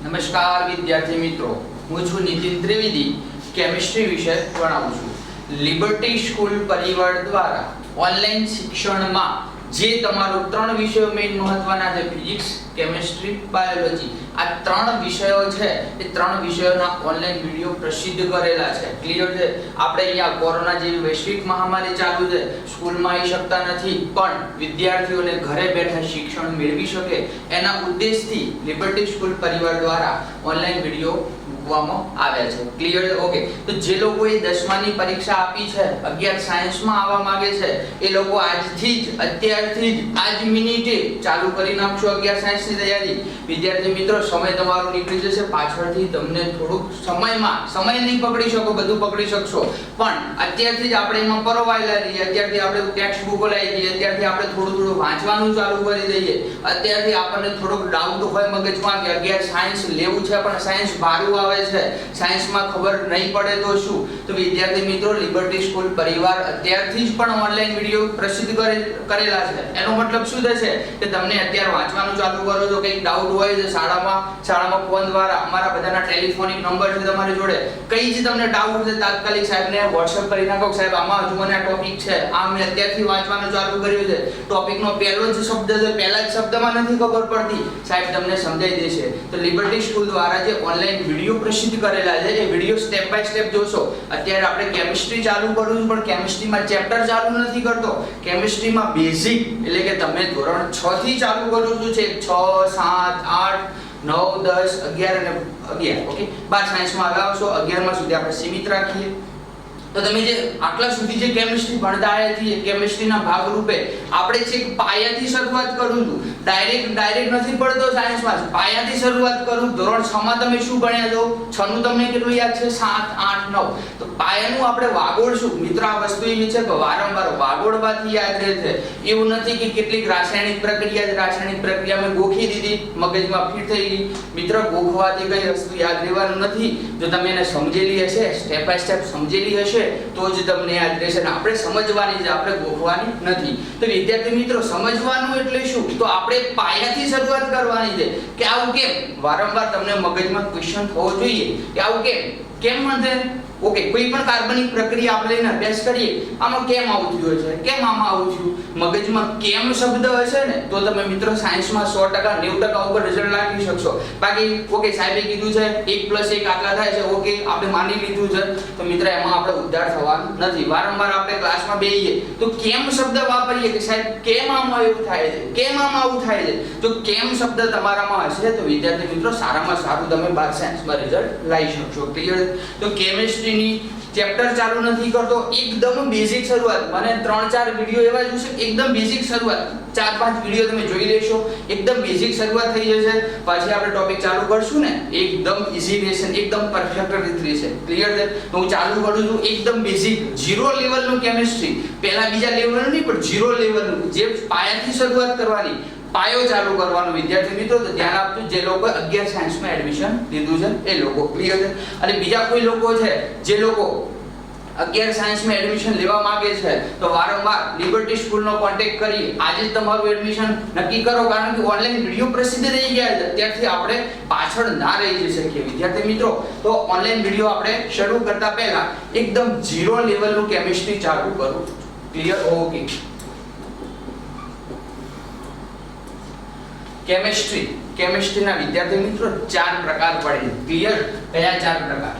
નમસ્કાર વિદ્યાર્થી મિત્રો, હું છું નીતિન ત્રિવેદી, કેમિસ્ટ્રી વિષય ભણાવું છું. લિબર્ટી સ્કૂલ પરિવાર દ્વારા ઓનલાઈન શિક્ષણમાં જે તમારો ત્રણ વિષયો મેઇન મહત્વના છે, ફિઝિક્સ, કેમિસ્ટ્રી, બાયોલોજી, આ ત્રણ વિષયો છે એ ત્રણ વિષયોના ઓનલાઈન વિડિયો પ્રસિદ્ધ કરેલા છે. ક્લિયર છે? આપણે અહીંયા કોરોના જેવી વૈશ્વિક મહામારી ચાલુ છે, સ્કૂલમાં આવી શકતા નથી, પણ વિદ્યાર્થીઓને ઘરે બેઠા શિક્ષણ મેળવી શકે એના ઉદ્દેશથી લિબર્ટી સ્કૂલ પરિવાર દ્વારા ઓનલાઈન વિડિયો મૂકવામાં આવ્યા છે. ક્લિયર છે? ઓકે. તો જે લોકોએ 10માની પરીક્ષા આપી છે, 11 સાયન્સમાં આવવા માંગે છે, એ લોકો આજથી જ અત્યારથી જ આજ મિનિટે ચાલુ કરી નાખશો 11 સાયન્સની તૈયારી. વિદ્યાર્થી મિત્રો, સમય તમારો નીકળી જશે, પાછળથી તમને થોડુંક સમય નહીં પકડી શકો, બધું પકડી શકશો, પણ અત્યારથી જ આપણે એમાં પરોવાયેલા રહીએ, અત્યારથી આપણે ટેક્સ્ટ બુકો લઈ જઈએ, અત્યારથી આપણે થોડું વાંચવાનું ચાલુ કરી દઈએ, અત્યારથી આપણને થોડોક ડાઉટ હોય મગજમાં કે 11 સાયન્સ લેવું છે પણ સાયન્સ ભારું આવે છે, સાયન્સમાં ખબર નહીં પડે તો શું? તો વિદ્યાર્થી મિત્રો, લિબર્ટી સ્કૂલ પરિવાર અત્યારથી જ પણ ઓનલાઈન વિડિયો પ્રસિદ્ધ કરેલા છે. એનો મતલબ શું થશે કે તમને અત્યારે વાંચવાનું ચાલુ કરો છો, કંઈક ડાઉટ હોય છે શાળામાં ફોન દ્વારા અમારા બધાના ટેલિફોનિક નંબર છે તમારી જોડે, કઈ જ તમને ડાઉટ છે તાત્કાલિક સાહેબને WhatsApp કરી નાખો, સાહેબ આમાં હજુ મને આ ટોપિક છે, આ મેં અત્યારથી વાંચવાનું ચાલુ કર્યું છે, ટોપિકનો પહેલો જ શબ્દ છે, પહેલા જ શબ્દમાં નથી ખબર પડતી, સાહેબ તમને સમજાઈ દેશે. તો લિબર્ટી સ્કૂલ દ્વારા જે ઓનલાઈન વિડિયો પ્રસિદ્ધ કરેલા છે, એ વિડિયો સ્ટેપ બાય સ્ટેપ જોશો. અત્યારે આપણે કેમિસ્ટ્રી ચાલુ કરું છું, પણ કેમિસ્ટ્રીમાં ચેપ્ટર ચાલુ નથી કરતો, કેમિસ્ટ્રીમાં બેઝિક એટલે કે તમે ધોરણ 6 થી ચાલુ કરું છું, છે 6, 7, 8, 9, 10, 11 અને 11. ઓકે, 12 સાયન્સમાં આવશો, 11માં સુધી આપણે સીમિત રાખીએ. તો તમે જે આટલા સુધી જે કેમિસ્ટ્રી ભણતા આવ્યા છીએ, કેમિસ્ટ્રીના ભાગ રૂપે આપણે છેક પાયાથી શરૂઆત કરું છું, ડાયરેક્ટ નથી પડતો સાયન્સમાં, પાયાથી શરૂઆત કરું. ધોરણ 6 માં તમે શું ભણ્યા છો? 6 નું તમને કેટલું યાદ છે? 7, 8, 9. તો પાયાનું આપણે વાગોળશું. મિત્ર, આ વસ્તુ એવી છે કે વારંવાર વાગોળવાથી યાદ રહે છે. એવું નથી કે કેટલીક રાસાયણિક પ્રક્રિયા મેં ગોખી દીધી, મગજમાં ફિટ થઈ ગઈ. મિત્ર, ગોખવાથી કઈ વસ્તુ યાદ રહેવાનું નથી. જો તમે એને સમજેલી હશે, સ્ટેપ બાય સ્ટેપ સમજેલી હશે, તો જ તમને યાદ રહેશે. ને આપણે સમજવાની છે, આપણે ગોખવાની નથી. તો વિદ્યાર્થી મિત્રો, સમજવાનું એટલે શું? તો આપણે પાયાથી શરૂઆત કરવાની છે કે આવું કેમ. વારંવાર તમને મગજમાં ક્વેશ્ચન થવો જોઈએ કે આવું કેમ બને. ઓકે, કોઈ પણ કાર્બનિક પ્રક્રિયા આપણે લઈને અભ્યાસ કરીએ, આમાં કેમ આવું થયું છે, કેમ આમાં આવું થયું, મગજમાં કેમ શબ્દ હશે ને તો તમે મિત્રો સાયન્સમાં 100%, 90% ઉપર રિઝલ્ટ લાવી શકશો. બાકી ઓકે, સાહેબે કીધું છે 1 + 1 આટલા થાય છે, ઓકે આપણે માની લીધું છે, તો મિત્ર એમાં આપણે ઉદ્ધાર થવાનું નથી. વારંવાર આપણે ક્લાસમાં બેસીએ તો કેમ શબ્દ વાપરીએ કે સાહેબ કેમ આમાં એવું થાય છે, કેમ આમાં આવું થાય છે. જો કેમ શબ્દ તમારામાં હશે તો વિદ્યાર્થી મિત્રો સારામાં સારું તમે 12 સાયન્સમાં રિઝલ્ટ લાવી શકશો. ક્લિયર? તો કેમિસ્ટ્રી ચેપ્ટર ચાલુ નથી કરતો, એકદમ બેઝિક શરૂઆત. મને 3-4 વિડિયો એવા જોશે, એકદમ બેઝિક શરૂઆત, 4-5 વિડિયો તમે જોઈ લેશો, એકદમ બેઝિક શરૂઆત થઈ જશે. પછી આપણે ટોપિક ચાલુ કરશું ને, એકદમ ઈઝી રહેશે, એકદમ પરફેક્ટ રીતે રહેશે. ક્લિયર છે? તો હું ચાલુ કરું છું એકદમ બેઝિક 0 લેવલનું કેમિસ્ટ્રી, પહેલા બીજા લેવલનું નહીં પણ 0 લેવલનું, જે પાયાથી શરૂઆત કરવાની, પાયો ચાલુ કરવાનો. વિદ્યાર્થી મિત્રો, તો ધ્યાન આપજો જે લોકો 11 સાયન્સમાં એડમિશન લીધું છે એ લોકો. ક્લિયર છે? અને બીજા કોઈ લોકો છે જે લોકો 11 સાયન્સમાં એડમિશન લેવા માંગે છે, તો વારંવાર લિબર્ટી સ્કૂલનો કોન્ટેક્ટ કરી આજે જ તમારું એડમિશન નક્કી કરો, કારણ કે ઓનલાઈન વિડિયો પ્રસિદ્ધ થઈ ગયા છે. ત્યારથી આપણે પાછળ ના રહી જઈ શકીએ. વિદ્યાર્થી મિત્રો, તો ઓનલાઈન વિડિયો આપણે શરૂ કરતા પહેલા એકદમ 0 લેવલનું કેમિસ્ટ્રી ચાલુ કરું. ક્લિયર? ઓકે. કેમિસ્ટ્રીના વિદ્યાર્થી મિત્રો 4 પ્રકાર પડે છે. ક્લિયર? કયા 4 પ્રકાર?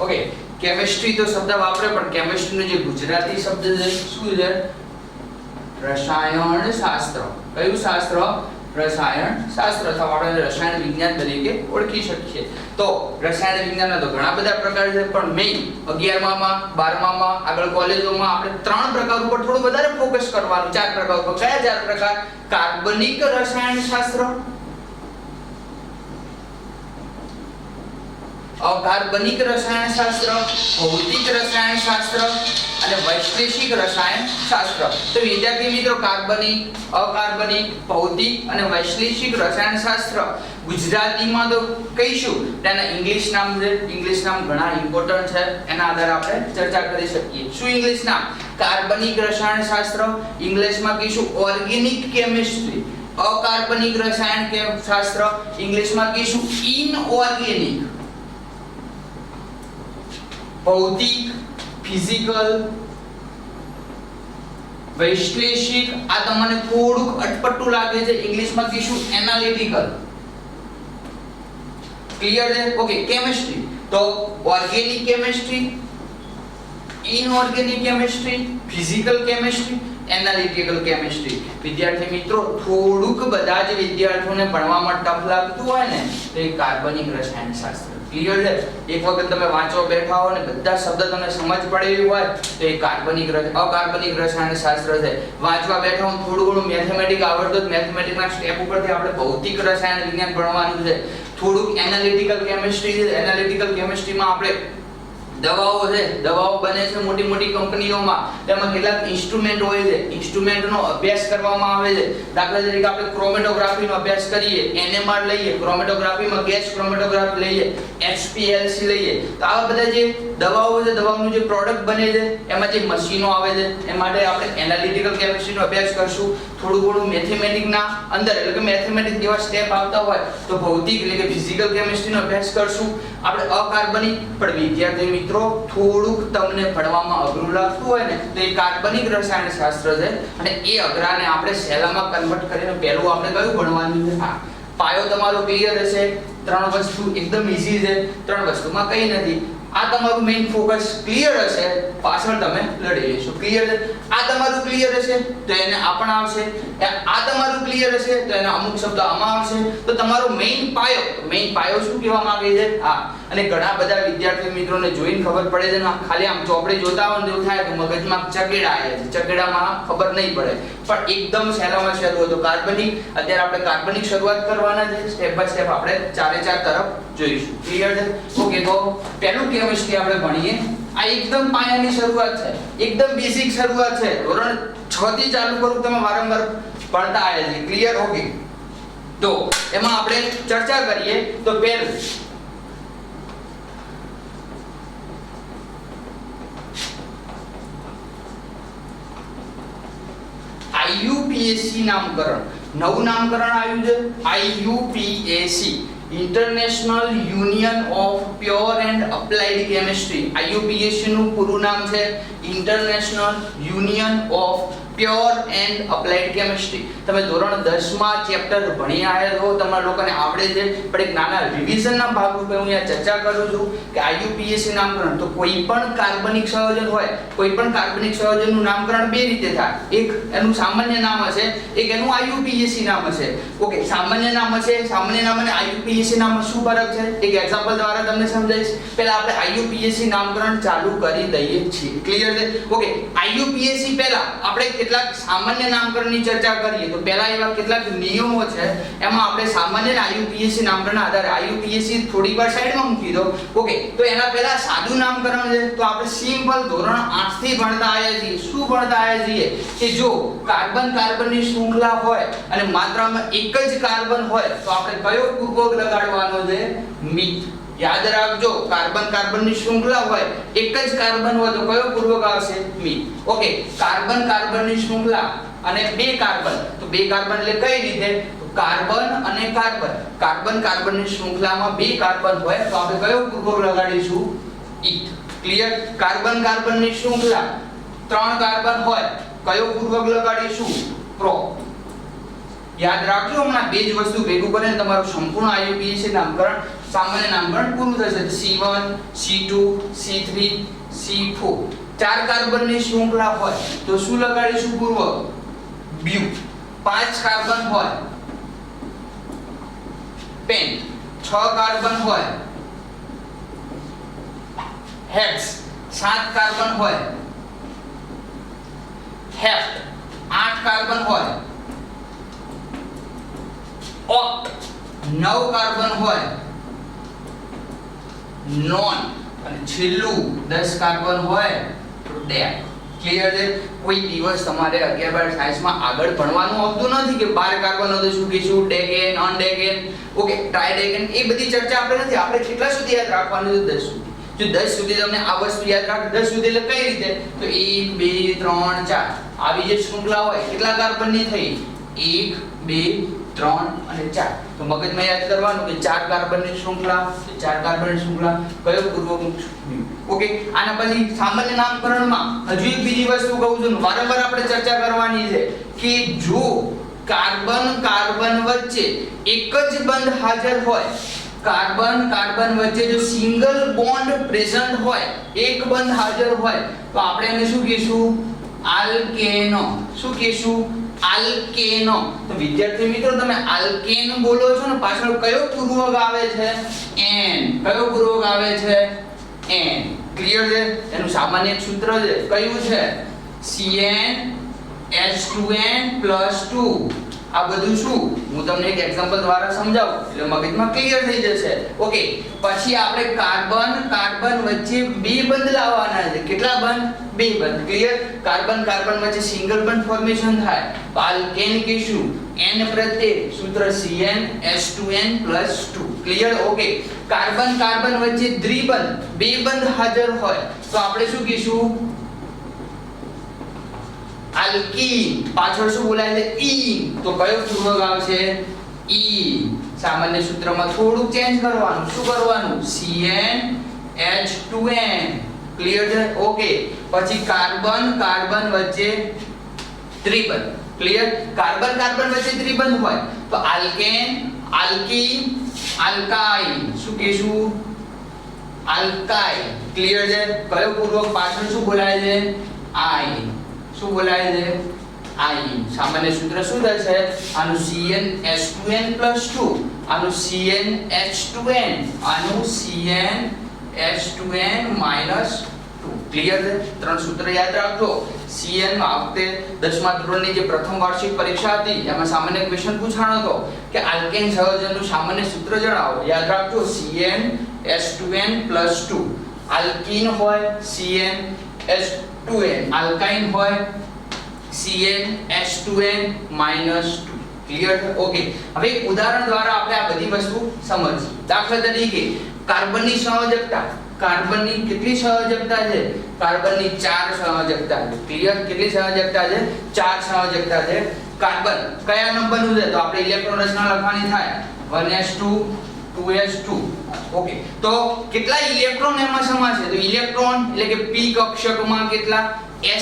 ઓકે, કેમિસ્ટ્રી તો શબ્દ વાપરે, પણ કેમિસ્ટ્રીનો જે ગુજરાતી શબ્દ છે શું છે? રસાયણ શાસ્ત્ર. કયું શાસ્ત્ર? રસાયણ શાસ્ત્ર, અથવા આપણે રસાયણ વિજ્ઞાન તરીકે ઓળખી શકીએ. તો રસાયણ વિજ્ઞાનના તો ઘણા બધા પ્રકાર છે, પણ મેઇન 11માં 12માં આગળ કોલેજોમાં આપણે 3 પ્રકાર ઉપર થોડું વધારે ફોકસ કરવાનું. 4 પ્રકાર ઉપર. કયા 4 પ્રકાર? કાર્બનિક રસાયણ શાસ્ત્ર, અકાર્બનિક રસાયણશાસ્ત્ર, ભૌતિક રસાયણશાસ્ત્ર અને વૈશ્લેષિક રસાયણશાસ્ત્ર. તો વિદ્યાર્થી મિત્રો કાર્બનિક, અકાર્બનિક, ભૌતિક અને વૈશ્લેષિક રસાયણશાસ્ત્ર ગુજરાતીમાં તો કહીશું તેના ઇંગ્લિશ નામ છે. ઇંગ્લિશ નામ ઘણા ઇમ્પોર્ટન્ટ છે, એના આધારે આપણે ચર્ચા કરી શકીએ. શું ઇંગ્લિશ નામ? કાર્બનિક રસાયણશાસ્ત્ર, ઇંગ્લિશમાં કહીશું ઓર્ગેનિક કેમિસ્ટ્રી. અકાર્બનિક રસાયણશાસ્ત્ર, ઇંગ્લિશમાં કહીશું ઇનઓર્ગેનિક. ભૌતિક, ફિઝિકલ, વૈશ્લેષિક આ તમને થોડુંક અટપટું લાગે છે, ઇંગ્લિશમાં કહીશું એનાલિટિકલ. ક્લિયર છે? ઓકે. કેમિસ્ટ્રી તો organic chemistry, inorganic chemistry, physical chemistry, analytical chemistry. વિદ્યાર્થી મિત્રો થોડુંક બધા જ વિદ્યાર્થીઓને ભણવામાં ટફ લાગતું હોય ને તો એ કાર્બનિક રસાયણશાસ્ત્ર. ક્લિયર છે? એક વખત તમે વાંચવા બેઠા હો ને બધા શબ્દ તમને સમજ પડેલી હોય તો એ અકાર્બનિક રસાયણશાસ્ત્ર છે. વાંચવા બેઠા હો થોડું ઘણું મેથેમેટિક્સ આવડતું, મેથેમેટિક્સના સ્ટેપ ઉપરથી આપણે ભૌતિક રસાયણ વિજ્ઞાન ભણવાનું છે. થોડુંક એનાલિટિકલ કેમિસ્ટ્રી છે. એનાલિટિકલ કેમિસ્ટ્રીમાં આપણે દવાઓ છે, દવાઓ બને છે મોટી મોટી કંપનીઓમાં, તેમાં કેટલાક ઇન્સ્ટ્રુમેન્ટ હોય છે, ઇન્સ્ટ્રુમેન્ટનો અભ્યાસ કરવામાં આવે છે. દાખલા તરીકે આપણે ક્રોમેટોગ્રાફીનો અભ્યાસ કરીએ, NMR લઈએ, ક્રોમેટોગ્રાફીમાં ગેસ ક્રોમેટોગ્રાફી લઈએ, HPLC લઈએ. તો આવા બધા જે દવાઓ છે, દવાનું જે પ્રોડક્ટ બને છે, એમાં જે મશીનો આવે છે, એ માટે આપણે એનાલિટિકલ કેમિસ્ટ્રીનો અભ્યાસ કરશું. થોડું ઘણું મેથેમેટિક્સના અંદર એટલે કે મેથેમેટિક્સ જેવા સ્ટેપ આવતા હોય તો ભૌતિક એટલે કે ફિઝિકલ કેમિસ્ટ્રીનો અભ્યાસ કરશું. આપણે અકાર્બનિક પણ વિદ્યાર્થી મિત્રો થોડુંક તમને ભણવામાં અઘરું લાગતું હોય ને તો એ કાર્બનિક રસાયણશાસ્ત્ર છે અને એ અઘરાને આપણે સહેલામાં કન્વર્ટ કરીને પહેલું આપણે કયું ભણવાનું છે? હા, પાયો તમારો ક્લિયર હશે. ત્રણ વસ્તુ એકદમ ઈઝી છે, ત્રણ વસ્તુમાં કંઈ નથી. આ તમારું મેઇન ફોકસ ક્લિયર હશે, પાછળ તમે લડી લેશો. ક્લિયર છે? આ તમારું ક્લિયર હશે તો એને આ પણ આવશે, આ તમારું ક્લિયર હશે તો એને અમુક શબ્દ આમાં આવશે. તો તમારો મેઇન પાયો શું કહેવા માંગે છે? હા. અને ઘણા બધા વિદ્યાર્થી મિત્રોને જોઈને ખબર પડે છે ને ખાલી આમ ચોપડી જોતા હોય ને એવું થાય કે મગજમાં ચકેડા આવ્યા છે, ચકેડામાં ખબર નહીં પડે. પણ એકદમ સહેલામાં સહેલું હતું કાર્બનિક. અત્યારે આપણે કાર્બનિક શરૂઆત કરવાના છે, સ્ટેપ બાય સ્ટેપ આપણે ચારે ચાર તરફ જોઈશું. ક્લિયર છે? ઓકે. તો પહેલું કેમિસ્ટ્રી આપણે ભણીએ. આ એકદમ પાયાની શરૂઆત છે, એકદમ બેઝિક શરૂઆત છે. ધોરણ 6 થી ચાલુ કરું, તમે વારંવાર ભણતા આવ્યા છે. ક્લિયર? ઓકે. તો એમાં આપણે ચર્ચા કરીએ તો પહેલું IUPAC નામકરણ. નવું નામકરણ આવ્યું છે IUPAC, international union of pure and applied chemistry. IUPAC નું પૂરું નામ છે international union of pure and applied chemistry. તમે ધોરણ 10 માં ચેપ્ટર ભણી આવ્યા છો, તમારા લોકોને આવડે છે, પણ એક નાના રિવિઝનના ભાગરૂપે હું અહીંયા ચર્ચા કરું છું કે IUPAC નામકરણ. તો કોઈ પણ કાર્બનિક સંયોજન હોય, કોઈ પણ કાર્બનિક સંયોજનનું નામકરણ બે રીતે થાય. એક એનું સામાન્ય નામ હશે, એક એનું IUPAC નામ હશે. ઓકે. સામાન્ય નામ હશે, સામાન્ય નામ અને IUPAC નામમાં શું ફરક છે એક એક્ઝામ્પલ દ્વારા તમને સમજાવીશ. પહેલા આપણે IUPAC નામકરણ ચાલુ કરી દઈએ છીએ. ક્લિયર છે? ઓકે. IUPAC પહેલા આપણે કેટલાક સામાન્ય નામકરણની ચર્ચા કરીએ તો પહેલા એવા કેટલાક નિયમો છે, એમાં આપણે સામાન્ય IUPAC નામકરણના આધારે IUPAC થોડી વાર સાઈડમાં મૂકી દો. ઓકે. તો એના પહેલા સાદું નામકરણ છે તો આપણે સિમ્પલ ધોરણ 8 થી ભણતા આવ્યા છીએ. શું ભણતા આવ્યા છીએ કે જો કાર્બનની શૃંખલા હોય અને માત્રામાં એક જ કાર્બન હોય તો આપણે કયો પૂર્વક લગાડવાનો છે? મિથ. યાદ રાખજો, કાર્બનની શૃંખલા હોય, એક જ કાર્બન હોય તો કયો પૂર્વક આવશે? મિથ. ઓકે. કાર્બનની શૃંખલા અને બે કાર્બન, તો બે કાર્બન એટલે કઈ રીતે? કાર્બન અને કાર્બનની શૃંખલામાં બે કાર્બન હોય તો આપણે કયો પૂર્વક લગાડીશું? ઇથ. ક્લિયર? કાર્બનની શૃંખલા ત્રણ કાર્બન હોય, કયો પૂર્વક લગાડીશું? પ્રો. યાદ રાખજો, હમણાં બે જ વસ્તુ ભેગું કરીને તમારું સંપૂર્ણ IUPAC નામકરણ, સામાન્ય નામકરણ પૂરું થશે. C1, C2, C3, C4 ચાર કાર્બનની શૃંખલા હોય તો શું લગાડીશું પૂર્વક? બ્યુ. પાંચ કાર્બન હોય પેન. છ કાર્બન હોય હેક્સ. સાત કાર્બન હોય હેપ્ટ. આઠ કાર્બન હોય ઓક્ટ. 9 કાર્બન હોય નોન અને છેલ્લું 10 કાર્બન હોય તો ડેક. ક્લિયર છે? કોઈ દિવસ તમારે 11 12 સાયન્સમાં આગળ ભણવાનું આવતું નથી કે 12 કાર્બન હોય તો શું કહીશું, ડેકેન, અનડેકેન, ઓકે, ટ્રાઇડેકેન, એ બધી ચર્ચા આપણે નથી. આપણે કેટલા સુધી યાદ રાખવાનું છે? 10 સુધી. જો 10 સુધી તમને આ વસ્તુ યાદ રાખ, 10 સુધી એટલે કઈ રીતે? તો 1 2 3 4 આવી જે શૃંખલા હોય કેટલા કાર્બનની થઈ? 1 2 3 અને 4. તો મગજમાં યાદ કરવાનું કે 4 કાર્બનની શૃંખલા, 4 કાર્બનની શૃંખલા કયો પૂર્વમુખ? ઓકે. આના પછી સામાન્ય નામકરણમાં હજુ એક બીજી વસ્તુ કહું છું, વારંવાર આપણે ચર્ચા કરવાની છે કે જો કાર્બન કાર્બન વચ્ચે એક જ બંધ હાજર હોય, કાર્બન કાર્બન વચ્ચે જો સિંગલ બોન્ડ પ્રેઝન્ટ હોય, એક બંધ હાજર હોય, તો આપણે એને શું કહીશું? આલ્કેનો. શું કહીશું? આલ્કેનો. તો વિદ્યાર્થી મિત્રો, તમે આલ્કેન બોલો છો ને, પાછળ કયો પૂર્વક આવે છે? એન. કયો પૂર્વક આવે છે? એન. ક્લિયર છે? એનું સામાન્ય સૂત્ર છે કયું છે? CnH2n+2. આ બધું શું હું તમને એક એક્ઝામ્પલ દ્વારા સમજાવું એટલે મગજમાં ક્લિયર થઈ જશે. ઓકે. પછી આપણે કાર્બન કાર્બન વચ્ચે બે બંધ લાવવાના છે. કેટલા બંધ? બે બંધ. ક્લિયર? કાર્બન કાર્બન વચ્ચે સિંગલ બંધ ફોર્મેશન થાય તો આલ્કેન કહીશું. n પ્રત્યે સૂત્ર CnH2n+2. Clear? Okay. Carbon carbon વચ્ચે દ્વિબંધ, બે બંધ હાજર હોય તો આપણે શું કહીશું? આલ્કીન. પાછળ શું બોલાય છે? ઈન. તો કયો પૂર્વક આવશે? ઈ. સામાન્ય સૂત્રમાં થોડું ચેન્જ કરવાનું. શું કરવાનું? CnH2n. ક્લિયર છે? ઓકે. પછી કાર્બન કાર્બન વચ્ચે ત્રિબંધ. ક્લિયર? કાર્બન કાર્બન વચ્ચે ત્રિબંધ હોય તો આલ્કેન, આલ્કીન, આલ્કાઇન. શું કહીશું? આલ્કાઇન. ક્લિયર છે? કયો પૂર્વક પાછળ શું બોલાય છે? આઇન. શું બોલાય છે? આઇન. સામાન્ય સૂત્ર શું થશે? આનું CnH2n+2, આનું CnH2n, આનું CnH2n-2. ક્લિયર છે? ત્રણ સૂત્ર યાદ રાખજો. Cn માં વખતે 10મા ધોરણની જે પ્રથમ વાર્ષિક પરીક્ષા હતી એમાં સામાન્ય ક્વેશ્ચન પૂછાણો હતો કે આલ્કેન સંયોજનનું સામાન્ય સૂત્ર જણાવો. યાદ રાખજો CnH2n+2. આલ્કીન હોય CnH2n, આલ્કાઇન હોય CnH2n-2. ક્લિયર છે? ઓકે. હવે એક ઉદાહરણ દ્વારા આપણે આ બધી વસ્તુ સમજીએ. દાખલા તરીકે કાર્બનની સંયોજકતા. કાર્બનની કેટલી સંયોજકતા છે? કાર્બનની 4 સંયોજકતા છે. ક્લિયર? કેટલી સંયોજકતા છે? 4 સંયોજકતા છે. કાર્બન કયા નંબરનું છે? તો આપણે ઇલેક્ટ્રોન રચના લખવાની થાય 1s2 2s2. ઓકે. તો કેટલા ઇલેક્ટ્રોન એમાં સમા છે? તો ઇલેક્ટ્રોન એટલે કે p કક્ષકમાં કેટલા,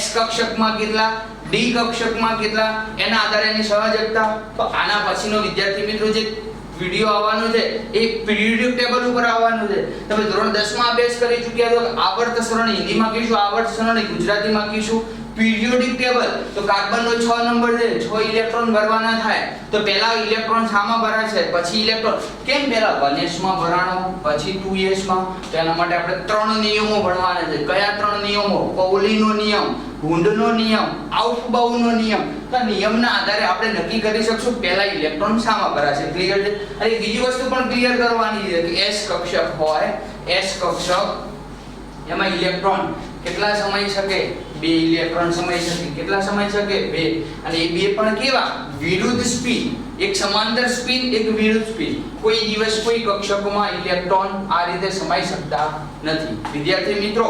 s કક્ષકમાં કેટલા, d કક્ષકમાં કેટલા, એના આધારે એની સંયોજકતા. તો આના પછીનો વિદ્યાર્થી મિત્રો જે વિડિયો આવવાનું છે એ પીરિયોડિક ટેબલ ઉપર આવવાનું છે. તમે ધોરણ 10 માં અભ્યાસ કરી ચૂક્યા છો. આવર્ત સરણી હિન્દીમાં કહીશું, આવર્ત સરણી ગુજરાતીમાં કહીશું પીરિયોડિક ટેબલ. તો કાર્બનનો 6 નંબર છે, 6 ઇલેક્ટ્રોન ભરવાના થાય. તો પહેલા ઇલેક્ટ્રોન શામાં ભરાશે? પછી ઇલેક્ટ્રોન કેમ પહેલા 1s માં ભરાણો, પછી 2s માં? તો એના માટે આપણે 3 નિયમો ભણવાના છે. કયા 3 નિયમો? પૌલીનો નિયમ, હુન્ડનો નિયમ, આઉફબાઉનો નિયમ. તો નિયમના આધારે આપણે નક્કી કરી શકશું પહેલા ઇલેક્ટ્રોન શામાં ભરાશે. ક્લિયર છે? અને બીજી વસ્તુ પણ ક્લિયર કરવાની છે કે s કક્ષક હોય, s કક્ષક એમાં ઇલેક્ટ્રોન કેટલા સમાઈ શકે? 2 ઇલેક્ટ્રોન સમાઈ શકે. કેટલા સમાઈ શકે? 2. અને એ બે પણ કેવા? વિરુદ્ધ સ્પિન. એક સમાંતર સ્પિન, એક વિરુદ્ધ સ્પિન. કોઈ દિવસ કોઈ કક્ષકમાં ઇલેક્ટ્રોન આ રીતે સમાઈ શકતા નથી. વિદ્યાર્થી મિત્રો,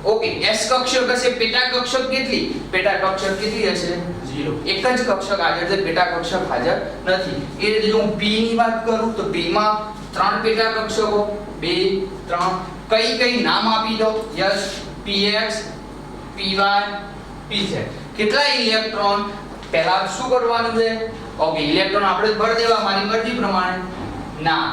ઓકે, s કક્ષક હશે, પેટા કક્ષક કેટલી? પેટા કક્ષક કેટલી હશે? 0. એક જ કક્ષક હાજર છે, પેટા કક્ષક હાજર નથી. એ રીતે જો હું p ની વાત કરું તો p માં 3 પેટા કક્ષકો, 2 3. કઈ કઈ નામ આપી દો? Yes, px, py, pz. કેટલા ઇલેક્ટ્રોન? પહેલા શું કરવાનું છે? ઓકે, ઇલેક્ટ્રોન આપણે ભર દેવા મારી મરજી પ્રમાણે? ના,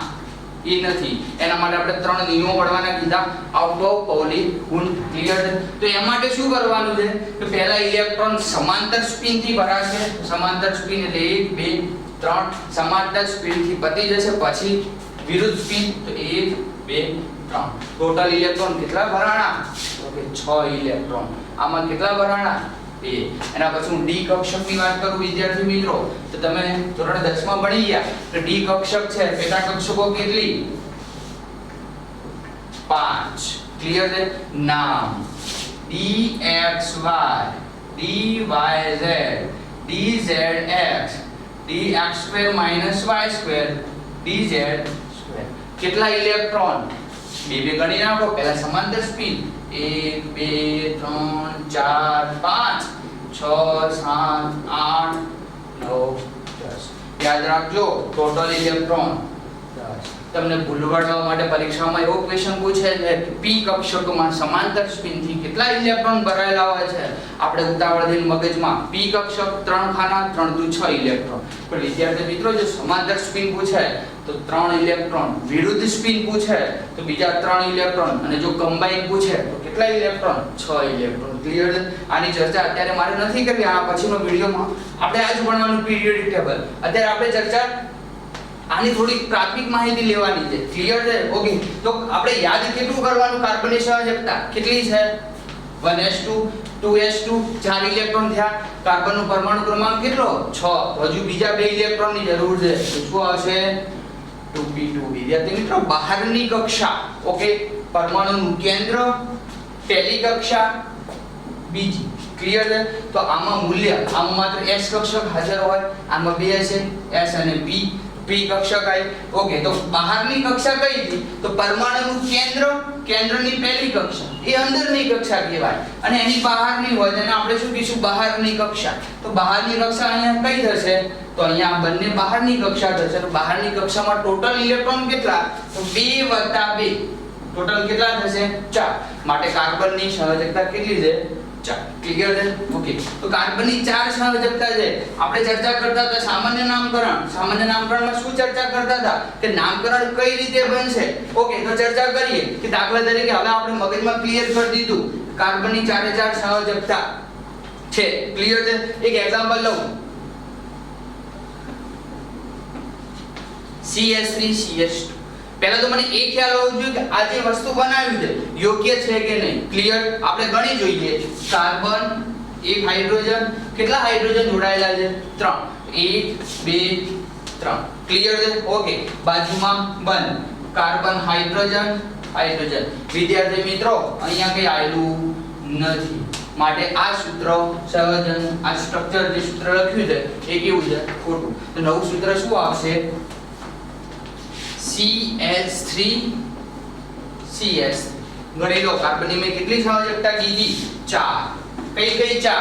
એ નથી. એના માટે આપણે 3 નિયમો ભણવાના કીધા, આઉટબાઉ, પૌલી, હુન્ડ. ક્લિયર છે? તો એ માટે શું કરવાનું છે કે પહેલા ઇલેક્ટ્રોન સમાંતર સ્પિન થી ભરાશે. સમાંતર સ્પિન એટલે 1 2 3. સમાંતર સ્પિન થી પતી જશે. પછી વિરુદ્ધ સ્પિન તો 1 2 3. ટોટલ ઇલેક્ટ્રોન કેટલા ભરાણા? Okay, 6 electron. આમાં કેટલા ભરાણા? 2. એના પછી હું ડી કક્ષકની વાત કરું વિદ્યાર્થી મિત્રો, તો તમે ધોરણ 10 માં ભણી ગયા તો ડી કક્ષક છે, પેટા કક્ષકો કેટલી? 5 ક્લિયર છે નામ dxy dyz dzx dx2 y2 dz2 કેટલા ઇલેક્ટ્રોન બે બે ગણી નાખો પહેલા સમાંતર સ્પિન 1 2 3 4 5 6 7 8 9 10 યાદ રાખજો ટોટલ ઇલેક્ટ્રોન 10 તમને ભૂલવાડવા માટે પરીક્ષામાં એવો ક્વેશ્ચન પૂછે છે કે p કક્ષકમાં સમાંતર સ્પિનથી કેટલા ઇલેક્ટ્રોન ભરાયેલા હોય છે આપણે ઉતાવળથી મગજમાં p કક્ષક 3 ખાના 3 દુ 6 ઇલેક્ટ્રોન પણ વિદ્યાર્થી મિત્રો જો સમાંતર સ્પિન પૂછે તો 3 ઇલેક્ટ્રોન વિરુદ્ધ સ્પિન પૂછે તો બીજા 3 ઇલેક્ટ્રોન અને જો કમ્બાઈન પૂછે તો કેટલા ઇલેક્ટ્રોન 6 ઇલેક્ટ્રોન ક્લિયર છે આની ચર્ચા અત્યારે મારે નથી કરવી આ પછીનો વિડિયોમાં આપણે આજ ભણવાનું પીરિયોડિક ટેબલ અત્યારે આપણે ચર્ચા આની થોડી પ્રાથમિક માહિતી લેવાની છે ક્લિયર છે ઓકે તો આપણે યાદ કેટલું કરવાનું કાર્બનની સંયોજકતા કેટલી છે 1s2 2s2 4 ઇલેક્ટ્રોન થયા કાર્બનનો પરમાણુ ક્રમાંક કેટલો 6 હજુ બીજા 2 ઇલેક્ટ્રોનની જરૂર છે તો શું આવશે 2p2 વિદ્યાર્થી મિત્રો બહારની કક્ષા ઓકે પરમાણુનું કેન્દ્ર પહેલી કક્ષા બીજી ક્લિયર છે તો આમાં મૂલ્ય આમાં માત્ર s કક્ષક હાજર હોય આમાં બે છે s અને p કક્ષક આવી ઓકે તો બહારની કક્ષા કઈ હતી તો પરમાણુનું કેન્દ્રની પહેલી કક્ષા એ અંદરની કક્ષા કહેવાય અને એની બહારની હોય તેને આપણે શું કહીશું બહારની કક્ષા તો બહારની કક્ષા અહીંયા કઈ થશે તો અહીંયા બંને બહારની કક્ષા થશે તો બહારની કક્ષામાં ટોટલ ઇલેક્ટ્રોન કેટલા તો 2 + 2 ટોટલ કેટલા થશે 4 માટે કાર્બનની સંયોજકતા કેટલી છે 4 ક્લિયર છે ઓકે તો કાર્બનની 4 સંયોજકતા છે આપણે ચર્ચા કરતા હતા સામાન્ય નામકરણમાં શું ચર્ચા કરતા હતા કે નામકરણ કઈ રીતે બનશે ઓકે તો ચર્ચા કરીએ કે દાખલા તરીકે હવે આપણે મગજમાં ક્લિયર કરી દીધું કાર્બનની 4 સંયોજકતા છે ક્લિયર છે એક એક્ઝામ્પલ લઉં CS3CS2 પહેલા તો મને એ ખ્યાલ હોવો જોઈએ કે આ જે વસ્તુ બનાવી છે યોગ્ય છે કે નહીં ક્લિયર આપણે ગણી જોઈએ કાર્બન એક હાઇડ્રોજન કેટલા હાઇડ્રોજન જોડાયેલા છે 3 1 2 3 ક્લિયર છે ઓકે બાજુમાં બંધ કાર્બન હાઇડ્રોજન વિદ્યાર્થી મિત્રો અહીંયા કઈ આવેલું નથી માટે આ સૂત્ર સંયોજન આ સ્ટ્રક્ચર જે સૂત્ર લખ્યું છે એ કેવું છે ખોટું તો નવું સૂત્ર શું આવશે CH3CS ગણી લો કાર્બનની મેં કેટલી સંયોજકતા કીધી 4 કઈ 4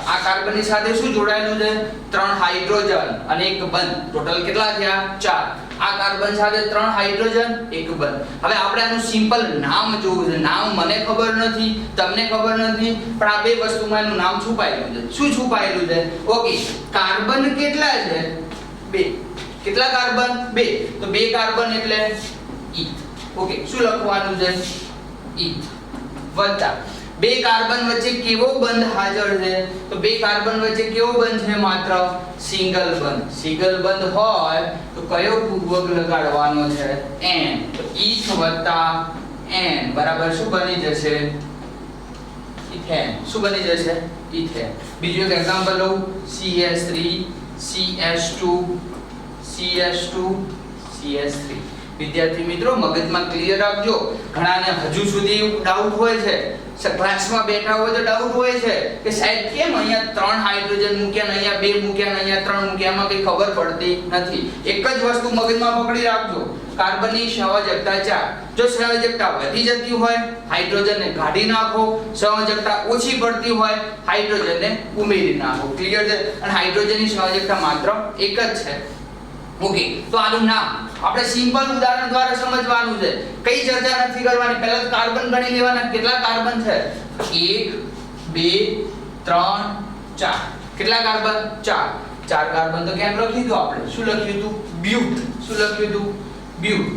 આ કાર્બનની સાથે શું જોડાયેલું છે 3 હાઇડ્રોજન અને એક બંધ ટોટલ કેટલા થયા 4 આ કાર્બન સાથે 3 હાઇડ્રોજન એક બંધ હવે આપણે આનું સિમ્પલ નામ જોવું છે નામ મને ખબર નથી તમને ખબર નથી પણ આ બે વસ્તુમાં એનું નામ છુપાયેલું છે શું છુપાયેલું છે ઓકે કાર્બન કેટલા છે 2 કેટલા કાર્બન 2 તો 2 કાર્બન એટલે ઈથ ઓકે શું લખવાનું છે ઈથ વત્તા 2 કાર્બન વચ્ચે કેવો બંધ હાજર છે તો 2 કાર્બન વચ્ચે કેવો બંધ છે માત્ર સિંગલ બંધ હોય તો કયો પૂર્વક લગાડવાનો છે n તો ઈથ વત્તા n બરાબર શું બની જશે ઇથેન શું બની જશે ઇથેન બીજું એક એક્ઝામ્પલ લઉં CS3 CS2 CS3 વિદ્યાર્થી મિત્રો મગજમાં ક્લિયર રાખજો ઘણાને હજુ સુધી ડાઉટ હોય છે ક્લાસમાં બેઠા હોય તો ડાઉટ હોય છે કે સાહેબ કેમ અહીંયા 3 હાઇડ્રોજન મૂક્યા ને અહીંયા 2 મૂક્યા ને અહીંયા 3 મૂક્યા એમાં કઈ ખબર પડતી નથી એક જ વસ્તુ મગજમાં પકડી રાખજો કાર્બનની સંયોજકતા 4 જો સંયોજકતા વધી જતી હોય હાઇડ્રોજનને કાઢી નાખો સંયોજકતા ઓછી પડતી હોય હાઇડ્રોજનને ઉમેરી નાખો ક્લિયર છે અને હાઇડ્રોજનની સંયોજકતા માત્ર એક જ છે ઓકે તો આનું નામ આપણે સિમ્પલ ઉદાહરણ દ્વારા સમજવાનું છે કઈ ચર્ચા નથી કરવાની પહેલા તો કાર્બન ગણી લેવાના કેટલા કાર્બન છે 1 2 3 4 કેટલા કાર્બન 4 કાર્બન તો કેમ લખ્યું હતું આપણે શું લખ્યું હતું બ્યુટ શું લખ્યું હતું બ્યુટ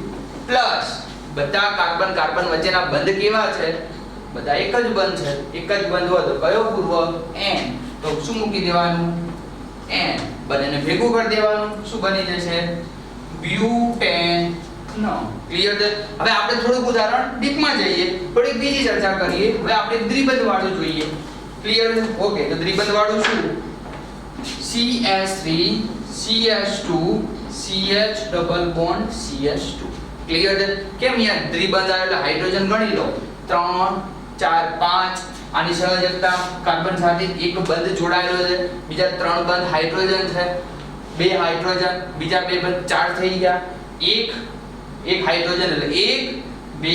પ્લસ બધા કાર્બન વચ્ચેના બંધ કેવા છે બધા એક જ બંધ છે એક જ બંધ હોય તો કયો પૂર્વ n તો શું મૂકી દેવાનું n બંનેને ભેગું કરી દેવાનું શું બની જશે બ્યુટેન ક્લિયર છે હવે આપણે થોડુંક ઉદાહરણ ડીપમાં જઈએ થોડીક બીજી ચર્ચા કરીએ હવે આપણે દ્વિબંધ વાળું જોઈએ ક્લિયર છે ઓકે તો દ્વિબંધ વાળું શું CS3 CS2 CH double bond CS2 clear છે? કેમ યાર દ્વિબંધ આવે એટલે હાઇડ્રોજન ગણી લો 3 4 5 આની સંયોજકતા કાર્બન સાથે એક બંધ જોડાયેલો છે, બીજા 3 બંધ હાઇડ્રોજન છે, 2 હાઇડ્રોજન, બીજા 2 બંધ 4 થઈ ગયા, એક હાઇડ્રોજન એટલે 1 2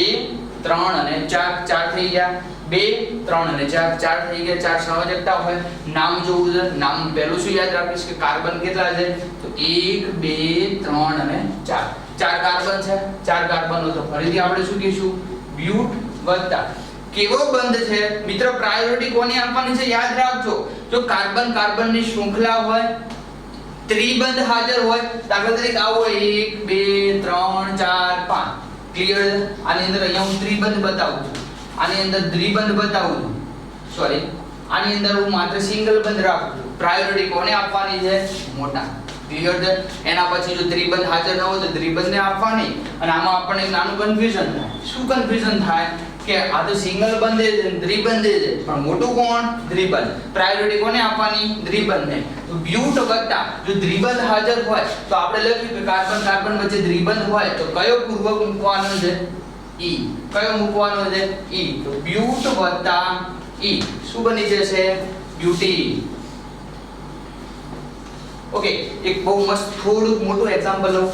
3 અને 4 4 થઈ ગયા, 2 3 અને 4 4 થઈ ગયા, 4 સંયોજકતા હોય. નામ જોવું છે, નામ પહેલું શું યાદ રાખીશ કે કાર્બન કેટલા છે તો 1 2 3 અને 4 ચાર કાર્બન છે, 4 કાર્બનો તો ફરીથી આપણે શું કહીશું બ્યુટ વત્તા કેવો બંધ છે મિત્ર પ્રાયોરિટી કોને આપવાની છે યાદ રાખજો. જો કાર્બન કાર્બનની શૃંખલા હોય, ત્રિબંધ હાજર હોય, દાખલા તરીકે આવો 1 2 3 4 5 ક્લિયર. આની અંદર અહીંયા હું ત્રિબંધ બતાવું છું, આની અંદર દ્વિબંધ બતાવું છું, સોરી આની અંદર હું માત્ર સિંગલ બંધ રાખું છું. પ્રાયોરિટી કોને આપવાની છે મોટા, ક્લિયર છે. એના પછી જો ત્રિબંધ હાજર ન હોય તો દ્વિબંધને આપવાની. અને આમાં આપણને એક નાનું કન્ફ્યુઝન થાય. શું કન્ફ્યુઝન થાય કે આ તો સિંગલ બંધ છે દ્વિબંધ છે પણ મોટું કોણ દ્વિબંધ. પ્રાયોરિટી કોને આપવાની દ્વિબંધને. તો બ્યુટ વત્તા જો દ્વિબંધ હાજર હોય તો આપણે લખ્યું કે કાર્બન કાર્બન વચ્ચે દ્વિબંધ હોય તો કયો પૂર્વક મૂકવાનો છે ઈ. કયો મૂકવાનો છે ઈ. તો બ્યુટ વત્તા ઈ શું બની જશે બ્યુટી. ઓકે એક બહુ મસ્ત થોડું મોટું એક્ઝામ્પલ લઉં.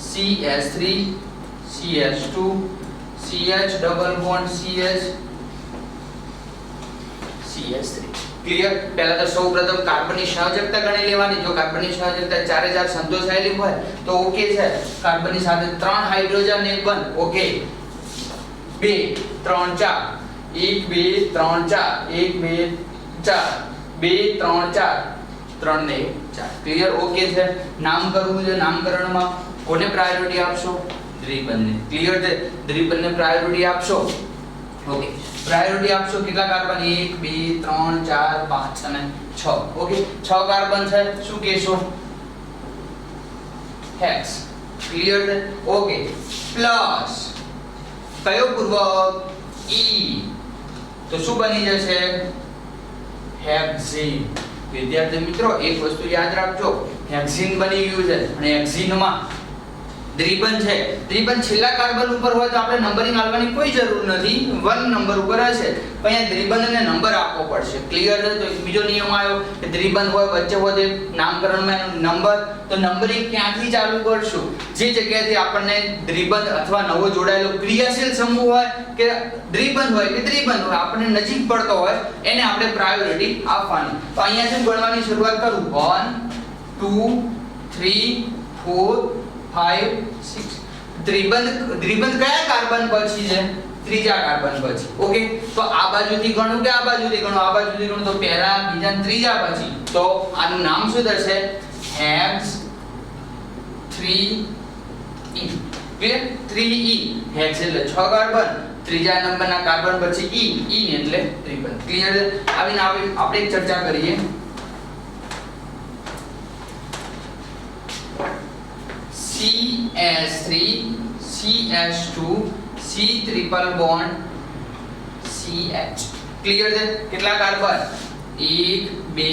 CH3 CH2 CH double bond CH CH3 clear. પહેલા તો સૌપ્રથમ કાર્બનની સંયોજકતા ગણી લેવાની. જો કાર્બનની સંયોજકતા 4 4 સંતોષાયેલી હોય તો ઓકે છે. કાર્બનની સાથે 3 હાઇડ્રોજન એક બંધ ઓકે. 2 3 4 1 2 3 4 1 2 4 2 3 4 3 ને 4 ક્લિયર ઓકે છે. નામ કરવું છે, નામકરણમાં કોને પ્રાયોરિટી આપશો દ્વિબંધને. ક્લિયર છે. દ્વિબંધને પ્રાયોરિટી આપશો. ઓકે પ્રાયોરિટી આપશો કેટલા કાર્બન 1 2 3 4 5 અને 6 ઓકે 6 કાર્બન છે શું કહેશો હેક્સ. ક્લિયર છે ઓકે. પ્લસ કયો પૂર્વક ઈ તો શું બની જશે હેક્ઝીન. વિદ્યાર્થી મિત્રો એક વસ્તુ યાદ રાખજો, હેક્ઝીન બની ગયું છે અને હેક્ઝીનમાં દ્વિબંધ છે. દ્વિબંધ છેલ્લા કાર્બન ઉપર હોય તો આપણે નંબરિંગ આપવાની કોઈ જરૂર નથી, 1 નંબર ઉપર હશે. પણ અહીંયા દ્વિબંધને નંબર આપવો પડશે. ક્લિયર છે. તો એક બીજો નિયમ આવ્યો કે દ્વિબંધ હોય વચ્ચે હોય તો નામકરણમાં એનો નંબર, તો નંબરિંગ ક્યાંથી ચાલુ કરશું જે જગ્યાએથી આપણને દ્વિબંધ અથવા નવો જોડાયેલો ક્રિયાશીલ સમૂહ હોય કે દ્વિબંધ હોય કે ત્રિબંધ હોય આપણને નજીક પડતો હોય એને આપણે પ્રાયોરિટી આપવાની. તો અહીંયાથી ગણવાની શરૂઆત કરું 1 2 3 4 5 6 દ્વિબંધ કયા કાર્બન પછી છે ત્રીજા કાર્બન પછી. ઓકે તો આ બાજુથી ગણું કે આ બાજુથી ગણું. આ બાજુથી ગણું તો પહેલા બીજા ત્રીજા પછી. તો આનું નામ શું થશે hex 3E. Clear 3E hex એટલે 6 કાર્બન, ત્રીજા નંબરના કાર્બન પછી E ને એટલે દ્વિબંધ. ક્લિયર. આવીને આપણે એક ચર્ચા કરીએ. CH3 CH2 C triple bond CH. Clear છે. કેટલા કાર્બન 1 2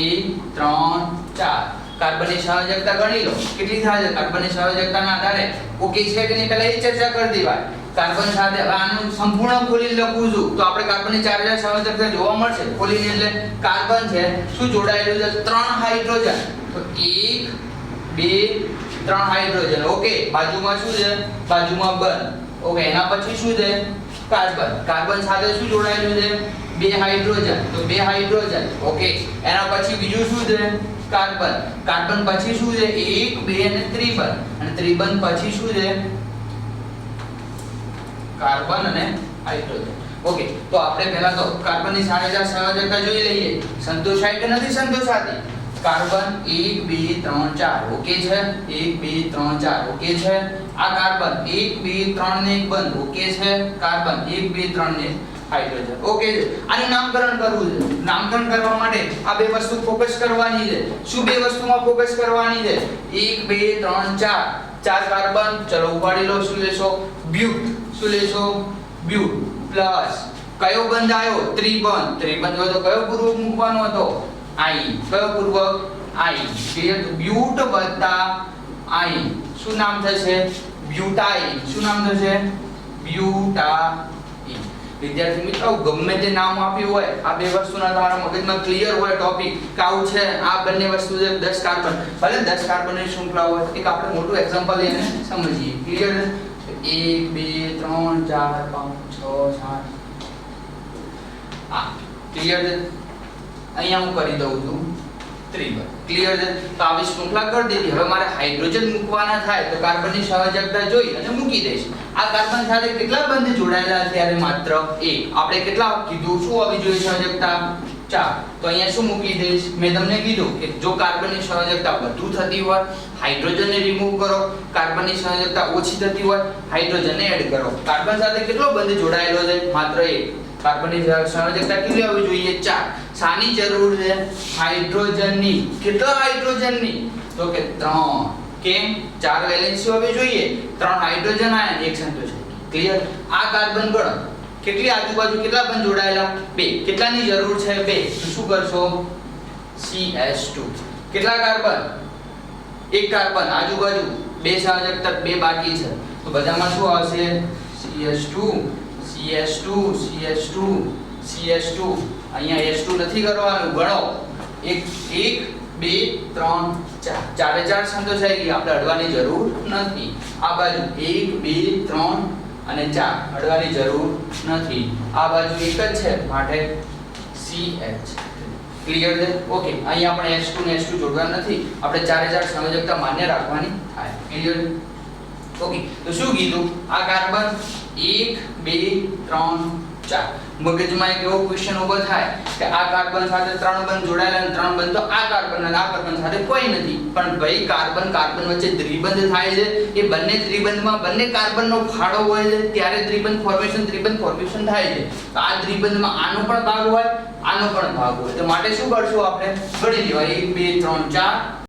3 4 કાર્બનની સંયોજકતા ગણી લો કેટલી થાય છે કાર્બનની સંયોજકતાના આધારે ઓકે છે કે નહીં પહેલા એ ચર્ચા કરી દેવાય. કાર્બન સાથે હવે આનું સંપૂર્ણ ખોલી લખું છું તો આપણે કાર્બનની 4 4 સંયોજકતા જોવા મળશે. ખોલીને એટલે કાર્બન છે શું જોડાયેલું છે 3 હાઇડ્રોજન. તો 1 2 3 હાઇડ્રોજન ઓકે. બાજુમાં શું છે બાજુમાં બંધ ઓકે. એના પછી શું છે કાર્બન. કાર્બન સાથે શું જોડાયેલું છે 2 હાઇડ્રોજન. તો 2 હાઇડ્રોજન ઓકે. એના પછી બીજું શું છે કાર્બન. કાર્બન પછી શું છે 1 2 અને ત્રિબંધ. અને ત્રિબંધ પછી શું છે કાર્બન અને હાઇડ્રોજન. ઓકે તો આપણે પહેલા તો કાર્બનની સંયોજકતા જોઈ લઈએ. સંતોષાય કે નથી સંતોષાતી. કાર્બન 1 2 3 4 ઓકે છે. 1 2 3 4 ઓકે છે. આ કાર્બન 1 2 3 ને એક બંધ ઓકે છે. કાર્બન 1 2 3 ને હાઇડ્રોજન ઓકે છે. આનું નામકરણ કરવું છે. નામકરણ કરવા માટે આ બે વસ્તુ ફોકસ કરવાની છે. શું બે વસ્તુમાં ફોકસ કરવાની છે 1 2 3 4 4 કાર્બન. ચલો ઉપાડી લો. શું લેશો બ્યુટ. શું લેશો બ્યુટ. પ્લસ કયો બંધ આવ્યો ત્રિબંધ. ત્રિબંધ હોય તો કયો પૂર્વક મૂકવાનો હતો I. કયો પૂર્વક I. ક્લિયર. બ્યુટ વત્તા I શું નામ થશે બ્યુટાઇન. શું નામ થશે? બ્યુટાઇન. વિદ્યાર્થી મિત્રો ગમે તે નામ આપ્યું હોય આ બે વસ્તુના તમારા મગજમાં ક્લિયર હોય ટોપિક કાઉ છે આ બંને વસ્તુ છે 10 કાર્બન ભલે 10 કાર્બનની શૃંખલા હોય એક આપણે મોટું એક્ઝામ્પલ લઈને સમજીએ. ક્લિયર? 1 2 3 4 5 6 7 આ ક્લિયર છે. અહીંયા હું કરી દઉં છું ત્રિબંધ. ક્લિયર છે? તો આવી શૃંખલા કરી દીધી. હવે મારે હાઇડ્રોજન મૂકવાના થાય તો કાર્બનની સંયોજકતા જોઈ અને મૂકી દઈશ. આ કાર્બન સાથે કેટલા બંધ જોડાયેલા ત્યારે માત્ર એક. આપણે કેટલા કીધું શું હોવી જોઈએ સંયોજકતા? 4. તો અહીંયા શું મૂકી દઈશ? મેં તમને કીધું કે જો કાર્બનની સંયોજકતા વધુ થતી હોય હાઇડ્રોજનને રિમૂવ કરો, કાર્બનની સંયોજકતા ઓછી થતી હોય હાઇડ્રોજનને એડ કરો. કાર્બન સાથે કેટલો બંધ જોડાયેલો છે? માત્ર એક. કાર્બનની સંયોજકતા કેટલી હોવી જોઈએ? 4. શાની જરૂર છે? હાઇડ્રોજનની. કેટલા હાઇડ્રોજનની? તો કે 3. કેમ? 4 વેલેન્સી હોવી જોઈએ, 3 હાઇડ્રોજન આયન, 1 સંતોષાય. ક્લિયર? આ કાર્બન ગણો કેટલી આજુબાજુ કેટલા બંધ જોડાયેલા? 2. કેટલાની જરૂર છે? 2. તો શું કરશો? CH2. કેટલા કાર્બન? 1 કાર્બન આજુબાજુ 2 સંયોજકતા 2 બાકી છે તો બધામાં શું આવશે? CH2 CH2 CH2 CH2. અહીંયા H2 નથી કરવાનું. ગણો 1 2 3 4. ચારે ચાર સંતોષાઈ ગઈ. આપણે અડવાની જરૂર નથી. આ બાજુ 1 2 3 અને 4 અડવાની જરૂર નથી. આ બાજુ એક જ છે માટે CH. ક્લિયર છે? ઓકે. અહીંયા આપણે H2 ને H2 જોડવા નથી. આપણે ચારે ચાર સંયોજકતા માન્ય રાખવાની થાય. ક્લિયર? ઓકે. તો શું કીધું? આ કાર્બન 1 2 3 4. મગજમાં એક એવો ક્વેશ્ચન ઉભો થાય કે આ કાર્બન સાથે 3 બંધ જોડાયેલા અને 3 બંધ તો આ કાર્બન અને આ કાર્બન સાથે કોઈ નથી. પણ ભાઈ કાર્બન કાર્બન વચ્ચે દ્વિબંધ થાય છે. એ બંને દ્વિબંધમાં બંને કાર્બનનો ફાળો હોય છે ત્યારે દ્વિબંધ ફોર્મેશન થાય છે. તો આ દ્વિબંધમાં આનો પણ ભાગ હોય આનો પણ ભાગ હોય. તો માટે શું કરશું આપણે? ગણી લેવાય 1 2 3 4